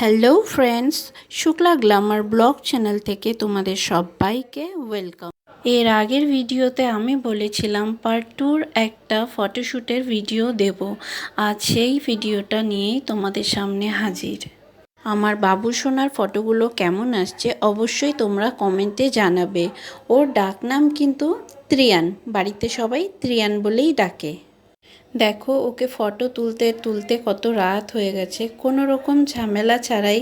Hello friends, Shukla Glamour blog channel থেকে তোমাদের সবাইকে ওয়েলকাম। এর আগের ভিডিওতে আমি বলেছিলাম পার্ট 2-র একটা ফটোশ্যুটের ভিডিও দেব। আজ সেই ভিডিওটা নিয়েই তোমাদের সামনে হাজির। আমার বাবু সোনার ফটোগুলো কেমন আসছে অবশ্যই তোমরা কমেন্টে জানাবে। ওর ডাকনাম কিন্তু ত্রিয়ান, বাড়িতে সবাই ত্রিয়ান বলেই ডাকে। দেখো ওকে ফটো তুলতে তুলতে কত রাত হয়ে গেছে, কোনো রকম ঝামেলা ছাড়াই,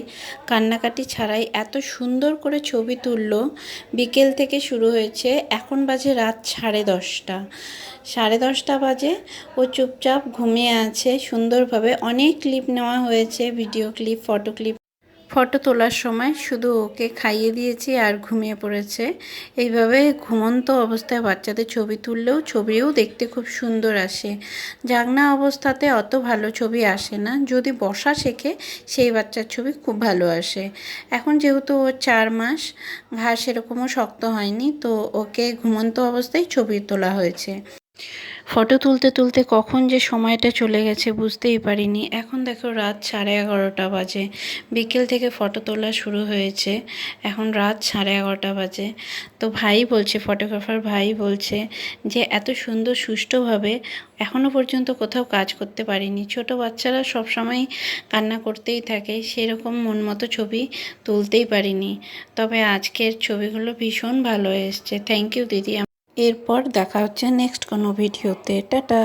কান্নাকাটি ছাড়াই এত সুন্দর করে ছবি তুললো। বিকেল থেকে শুরু হয়েছে, এখন বাজে রাত 10:30। 10:30 বাজে, ও চুপচাপ ঘুমিয়ে আছে সুন্দরভাবে। অনেক ক্লিপ নেওয়া হয়েছে, video clip, photo clip. Photo তোলার সময় শুধু ওকে খাইয়ে দিয়েছি আর ঘুমিয়ে পড়েছে। এইভাবে ঘুমন্ত অবস্থায় বাচ্চাদের ছবি তুললেও ছবিও দেখতে খুব সুন্দর আসে। জাগনা অবস্থাতে অত ভালো ছবি আসে না, যদি বসা শেখে সেই বাচ্চার ছবি খুব ভালো আসে। এখন যেহেতু ওর 4 মাস, ঘাড় সেরকমও শক্ত হয়নি, তো ওকে ঘুমন্ত অবস্থায় ছবি তোলা হয়েছে। ফটো তুলতে তুলতে কখন যে সময়টা চলে গেছে বুঝতেই পারিনি। এখন দেখো রাত 11:30 বাজে, বিকেল থেকে ফটো তোলা শুরু হয়েছে, এখন রাত 11:30 বাজে। তো ভাই বলছে, ফটোগ্রাফার ভাই বলছে যে এত সুন্দর সুষ্ঠুভাবে এখনও পর্যন্ত কোথাও কাজ করতে পারিনি। ছোট বাচ্চারা সবসময় কান্না করতেই থাকে, সেরকম মন মতো ছবি তুলতেই পারিনি। তবে আজকের ছবিগুলো ভীষণ ভালো এসছে। থ্যাংক ইউ দিদি। এরপর দেখা হচ্ছে নেক্সট কোনো ভিডিওতে। টাটা।